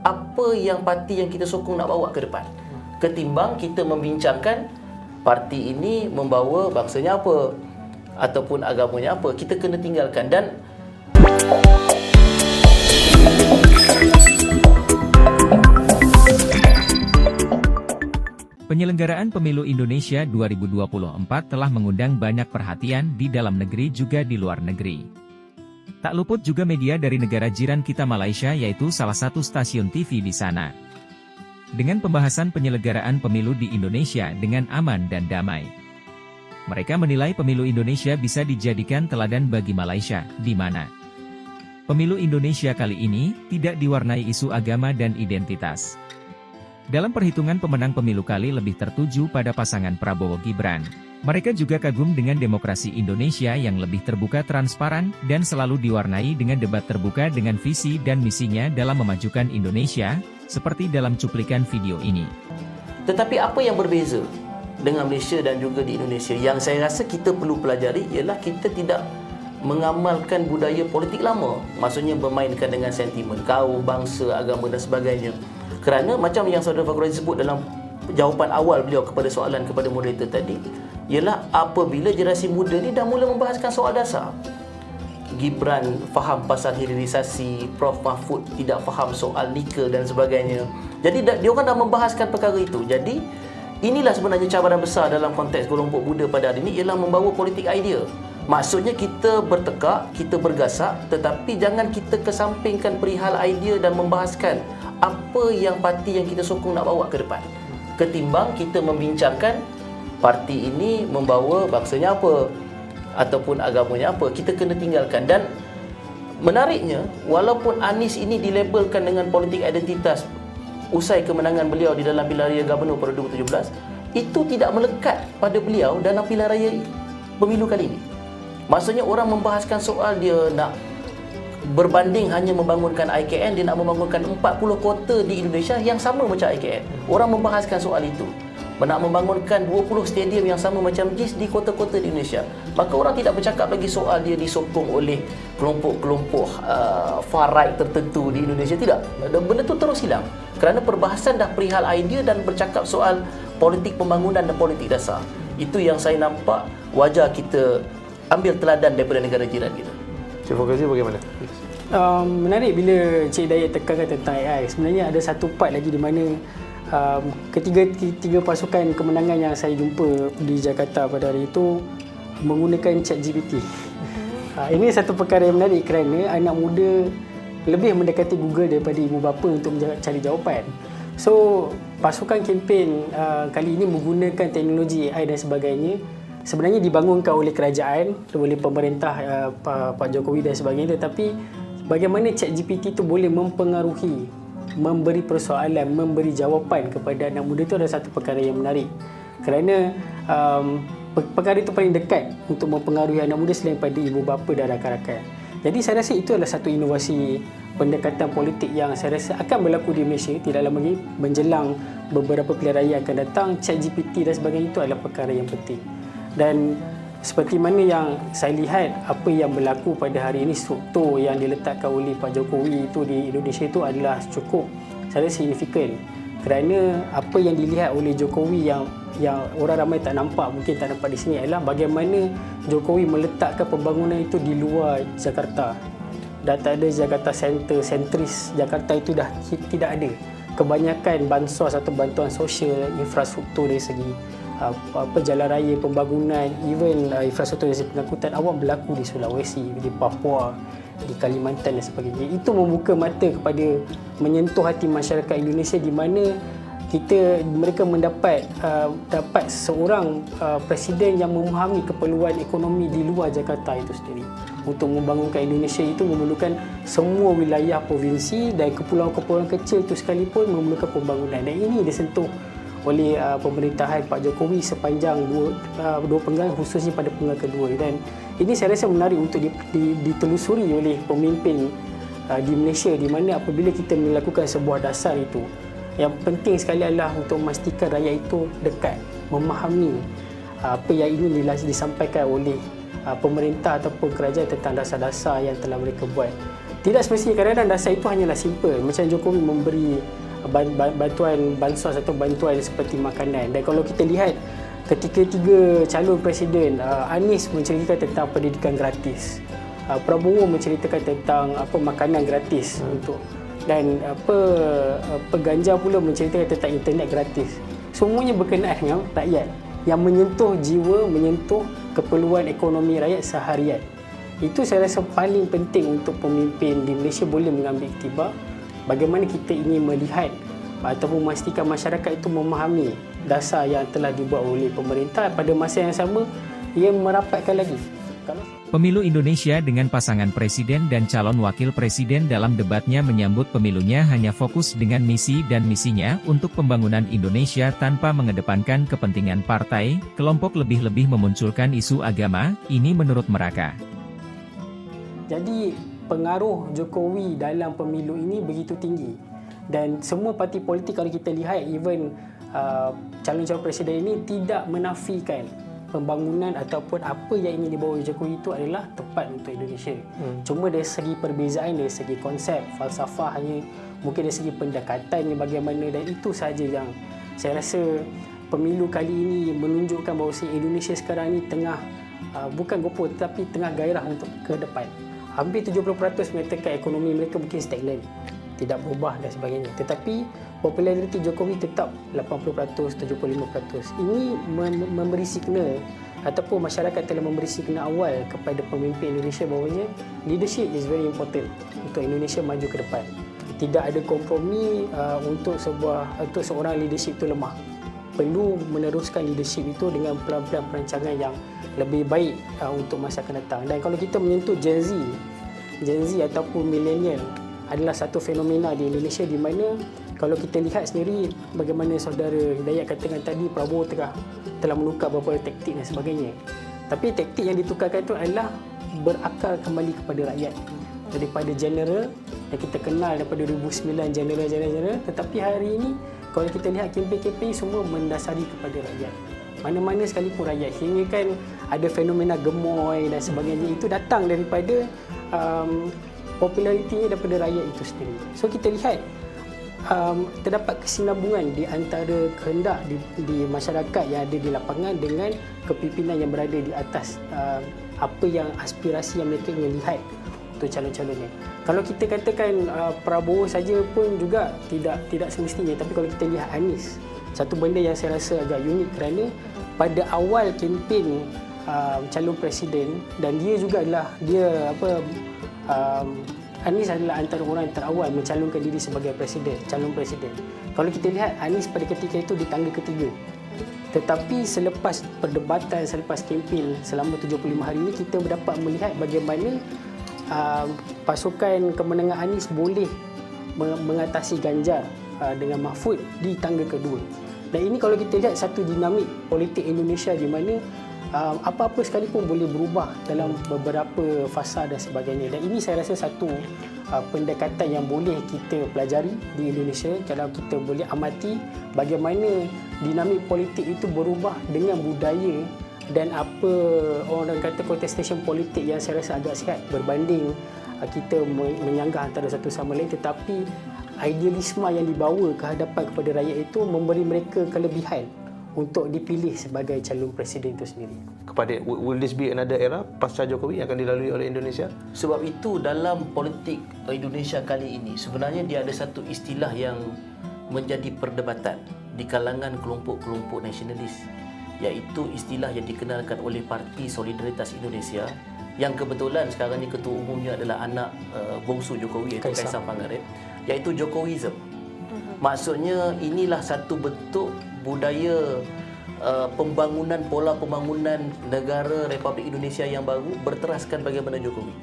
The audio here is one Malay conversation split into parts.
apa yang parti yang kita sokong nak bawa ke depan, ketimbang kita membincangkan parti ini membawa bangsanya apa ataupun agamanya apa. Kita kena tinggalkan. Dan penyelenggaraan Pemilu Indonesia 2024 telah mengundang banyak perhatian di dalam negeri juga di luar negeri. Tak luput juga media dari negara jiran kita Malaysia, yaitu salah satu stasiun TV di sana. Dengan pembahasan penyelenggaraan pemilu di Indonesia dengan aman dan damai. Mereka menilai pemilu Indonesia bisa dijadikan teladan bagi Malaysia, di mana pemilu Indonesia kali ini tidak diwarnai isu agama dan identitas. Dalam perhitungan pemenang pemilu kali lebih tertuju pada pasangan Prabowo Gibran. Mereka juga kagum dengan demokrasi Indonesia yang lebih terbuka, transparan, dan selalu diwarnai dengan debat terbuka dengan visi dan misinya dalam memajukan Indonesia, seperti dalam cuplikan video ini. tetapi apa yang berbeza dengan Malaysia dan juga di Indonesia yang saya rasa kita perlu pelajari ialah kita tidak mengamalkan budaya politik lama. Maksudnya bermainkan dengan sentimen kaum, bangsa, agama dan sebagainya. Kerana macam yang Saudara Fakhruddin sebut dalam jawapan awal beliau kepada soalan kepada moderator tadi, ialah apabila generasi muda ni dah mula membahaskan soal dasar. Gibran faham pasal hilirisasi, Prof Mahfud tidak faham soal nikah dan sebagainya. Jadi dia orang dah membahaskan perkara itu. Jadi inilah sebenarnya cabaran besar dalam konteks kelompok muda pada hari ini, ialah membawa politik idea. Maksudnya kita bertekak, kita bergasak, tetapi jangan kita kesampingkan perihal idea dan membahaskan apa yang parti yang kita sokong nak bawa ke depan, ketimbang kita membincangkan parti ini membawa bangsanya apa ataupun agamanya apa. Kita kena tinggalkan. Dan menariknya, walaupun Anies ini dilabelkan dengan politik identitas usai kemenangan beliau di dalam pilihan raya Gubernur pada 2017, itu tidak melekat pada beliau dalam pilihan raya pemilu kali ini. Maksudnya orang membahaskan soal dia nak berbanding hanya membangunkan IKN, dia nak membangunkan 40 kota di Indonesia yang sama macam IKN. Orang membahaskan soal itu. Nak membangunkan 20 stadium yang sama macam JIS di kota-kota di Indonesia. Maka orang tidak bercakap lagi soal dia disokong oleh kelompok-kelompok far right tertentu di Indonesia. Tidak. Benda itu terus hilang. Kerana perbahasan dah perihal idea dan bercakap soal politik pembangunan dan politik dasar. Itu yang saya nampak wajar kita ambil teladan daripada negara jiran kita. Cik Fauzi bagaimana? Menarik bila Cik Hidayat tekankan tentang AI. Sebenarnya ada satu part lagi di mana ketiga pasukan kemenangan yang saya jumpa di Jakarta pada hari itu menggunakan ChatGPT. Ini satu perkara yang menarik kerana anak muda lebih mendekati Google daripada ibu bapa untuk cari jawapan. So, pasukan kempen kali ini menggunakan teknologi AI dan sebagainya sebenarnya dibangunkan oleh kerajaan, oleh pemerintah Pak Jokowi dan sebagainya, tetapi bagaimana ChatGPT itu boleh mempengaruhi, memberi persoalan, memberi jawapan kepada anak muda, itu adalah satu perkara yang menarik. Kerana perkara itu paling dekat untuk mempengaruhi anak muda selain pada ibu bapa dan rakan-rakan. Jadi saya rasa itu adalah satu inovasi pendekatan politik yang saya rasa akan berlaku di Malaysia tidak lama lagi menjelang beberapa pilihan raya akan datang. ChatGPT dan sebagainya itu adalah perkara yang penting. Dan seperti mana yang saya lihat apa yang berlaku pada hari ini, struktur yang diletakkan oleh Pak Jokowi itu di Indonesia itu adalah cukup saya rasa signifikan. Kerana apa yang dilihat oleh Jokowi yang orang ramai tak nampak, mungkin tak nampak di sini, adalah bagaimana Jokowi meletakkan pembangunan itu di luar Jakarta. Dah tak ada Jakarta Center, sentris Jakarta itu dah tidak ada. Kebanyakan bansos atau bantuan sosial, infrastruktur dari segi jalan raya, pembangunan, even infrastruktur dari segi pengangkutan awam berlaku di Sulawesi, di Papua, di Kalimantan dan sebagainya. Itu membuka mata kepada menyentuh hati masyarakat Indonesia di mana mereka mendapat seorang presiden yang memahami keperluan ekonomi di luar Jakarta itu sendiri. Untuk membangunkan Indonesia itu memerlukan semua wilayah provinsi dan kepulauan-kepulauan kecil itu sekalipun memerlukan pembangunan. Dan ini disentuh oleh pemerintahan Pak Jokowi sepanjang dua penggal, khususnya pada penggal kedua. Dan ini saya rasa menarik untuk ditelusuri oleh pemimpin di Malaysia, di mana apabila kita melakukan sebuah dasar itu, yang penting sekali adalah untuk memastikan rakyat itu dekat, memahami apa yang ingin disampaikan oleh pemerintah ataupun kerajaan tentang dasar-dasar yang telah mereka buat. Tidak semestinya, kadang-kadang dasar itu hanyalah simple. Macam Jokowi memberi bantuan bansos atau bantuan seperti makanan. Dan kalau kita lihat ketika tiga calon presiden, Anies menceritakan tentang pendidikan gratis, Prabowo menceritakan tentang makanan gratis untuk, dan Ganjar pula menceritakan tentang internet gratis. Semuanya berkenaan dengan rakyat, yang menyentuh jiwa, menyentuh keperluan ekonomi rakyat seharian. Itu saya rasa paling penting untuk pemimpin di Malaysia boleh mengambil iktibar. Bagaimana kita ingin melihat ataupun memastikan masyarakat itu memahami dasar yang telah dibuat oleh pemerintah. Pada masa yang sama, ia merapatkan lagi. Pemilu Indonesia dengan pasangan presiden dan calon wakil presiden dalam debatnya menyambut pemilunya hanya fokus dengan misi dan misinya untuk pembangunan Indonesia tanpa mengedepankan kepentingan partai, kelompok, lebih-lebih memunculkan isu agama, ini menurut mereka. Jadi pengaruh Jokowi dalam pemilu ini begitu tinggi, dan semua parti politik kalau kita lihat, even calon-calon presiden ini tidak menafikan pembangunan ataupun apa yang ingin dibawa Jokowi itu adalah tepat untuk Indonesia. Cuma dari segi perbezaan, dari segi konsep, falsafahnya, mungkin dari segi pendekatannya bagaimana, dan itu sahaja yang saya rasa pemilu kali ini menunjukkan bahawa Indonesia sekarang ini tengah bukan gopoh tetapi tengah gairah untuk ke depan. Hampir 70% mengatakan ekonomi mereka mungkin stagnan, tidak berubah dan sebagainya. Tetapi populariti Jokowi tetap 80%, 75%. Ini memberi signal ataupun masyarakat telah memberi signal awal kepada pemimpin Indonesia bahawanya leadership is very important untuk Indonesia maju ke depan. Tidak ada kompromi untuk seorang leadership itu lemah. Perlu meneruskan leadership itu dengan pelan-pelan perancangan yang lebih baik untuk masa akan datang. Dan kalau kita menyentuh Gen Z ataupun milenial adalah satu fenomena di Indonesia di mana kalau kita lihat sendiri bagaimana saudara Hidayat katakan tadi, Prabowo telah menukar beberapa taktik dan sebagainya. Tapi taktik yang ditukarkan itu adalah berakal kembali kepada rakyat. Daripada general yang kita kenal daripada 2009, general, tetapi hari ini kalau kita lihat kempen-kempen semua mendasari kepada rakyat. Mana-mana sekalipun rakyat, hingga kan ada fenomena gemoy dan sebagainya, itu datang daripada popularitinya daripada rakyat itu sendiri. So kita lihat terdapat kesinambungan di antara kehendak di masyarakat yang ada di lapangan dengan kepimpinan yang berada di atas apa yang aspirasi yang mereka ingin lihat untuk calon-calonnya. Kalau kita katakan Prabowo saja pun juga tidak semestinya, tapi kalau kita lihat Anies, satu benda yang saya rasa agak unik kerana pada awal kempen calon presiden, dan dia juga adalah Anies adalah antara orang terawal mencalonkan diri sebagai calon presiden. Kalau kita lihat Anies pada ketika itu di tangga ketiga. Tetapi selepas perdebatan, selepas kempen selama 75 hari ini, kita dapat melihat bagaimana pasukan kemenangan Anies boleh mengatasi Ganjar dengan Mahfud di tangga kedua. Dan ini kalau kita lihat satu dinamik politik Indonesia di mana apa-apa sekalipun boleh berubah dalam beberapa fasa dan sebagainya. Dan ini saya rasa satu pendekatan yang boleh kita pelajari di Indonesia kalau kita boleh amati bagaimana dinamik politik itu berubah dengan budaya dan apa orang kata contestation politik yang saya rasa agak sihat berbanding kita menyanggah antara satu sama lain, tetapi idealisme yang dibawa ke hadapan kepada rakyat itu memberi mereka kelebihan untuk dipilih sebagai calon presiden itu sendiri. Will this be another era pasca Jokowi yang akan dilalui oleh Indonesia? Sebab itu dalam politik Indonesia kali ini sebenarnya dia ada satu istilah yang menjadi perdebatan di kalangan kelompok-kelompok nasionalis, iaitu istilah yang dikenalkan oleh Parti Solidaritas Indonesia yang kebetulan sekarang ni ketua umumnya adalah anak bongsu Jokowi, iaitu Kaisar Pangarep, iaitu Jokowism. Maksudnya inilah satu bentuk budaya pembangunan, pola pembangunan negara Republik Indonesia yang baru berteraskan bagaimana Jokowi.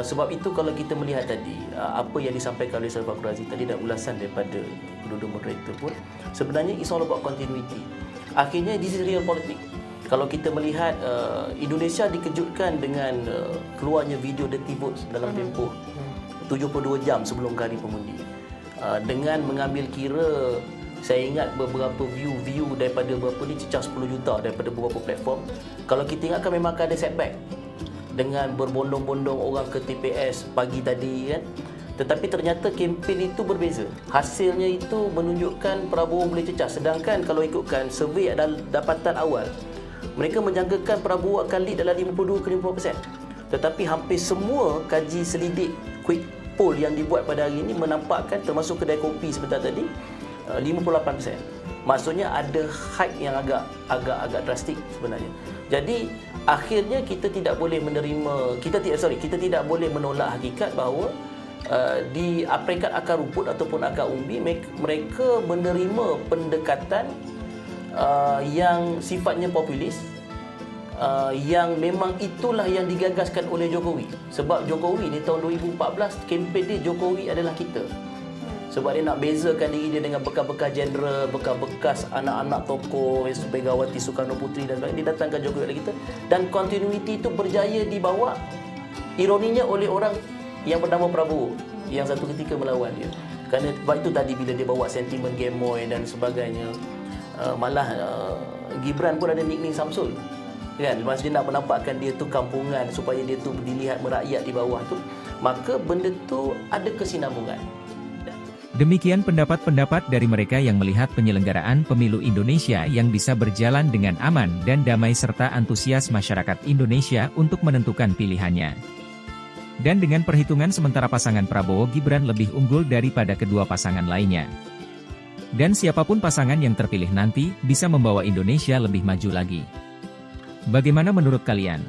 Sebab itu kalau kita melihat tadi apa yang disampaikan oleh Saudara Fakhru Razi tadi dan ulasan daripada penduduk moderator pun, sebenarnya it's all about continuity. Akhirnya this is real politik. Kalau kita melihat Indonesia dikejutkan dengan keluarnya video dirty votes dalam tempoh 72 jam sebelum hari pengundi. Dengan mengambil kira, saya ingat beberapa view daripada berapa ni, cecah 10 juta daripada beberapa platform. Kalau kita ingatkan memang akan ada setback. dengan berbondong-bondong orang ke TPS pagi tadi kan. Tetapi ternyata kempen itu berbeza. Hasilnya itu menunjukkan Prabowo boleh cecah. Sedangkan kalau ikutkan survey adalah dapatan awal, mereka menjangkakan Prabowo akan lead dalam 52 ke 50%. Tetapi hampir semua kaji selidik quick poll yang dibuat pada hari ini menampakkan, termasuk kedai kopi sebentar tadi, 58%. Maksudnya ada hike yang agak drastik sebenarnya. Jadi akhirnya kita tidak boleh menerima, kita tidak boleh menolak hakikat bahawa di peringkat akar rumput ataupun akar umbi mereka menerima pendekatan yang sifatnya populis, yang memang itulah yang digagaskan oleh Jokowi. Sebab Jokowi ni tahun 2014 kempen dia Jokowi adalah kita. Sebab dia nak bezakan diri dia dengan bekas-bekas jeneral, bekas-bekas anak-anak tokoh Megawati Soekarno Puteri dan sebagainya. Dia datangkan Jokowi oleh kita, dan continuity itu berjaya dibawa, ironinya, oleh orang yang bernama Prabowo yang satu ketika melawan dia. Kerana sebab itu tadi bila dia bawa sentimen gemoy dan sebagainya, malah Gibran pun ada nickname Samsul kan, masa dia nak menampakkan dia tu kampungan supaya dia tu dilihat merakyat di bawah tu, maka benda tu ada kesinambungan. Demikian pendapat-pendapat dari mereka yang melihat penyelenggaraan pemilu Indonesia yang bisa berjalan dengan aman dan damai serta antusias masyarakat Indonesia untuk menentukan pilihannya. Dan dengan perhitungan sementara pasangan Prabowo Gibran lebih unggul daripada kedua pasangan lainnya. Dan siapapun pasangan yang terpilih nanti bisa membawa Indonesia lebih maju lagi. Bagaimana menurut kalian?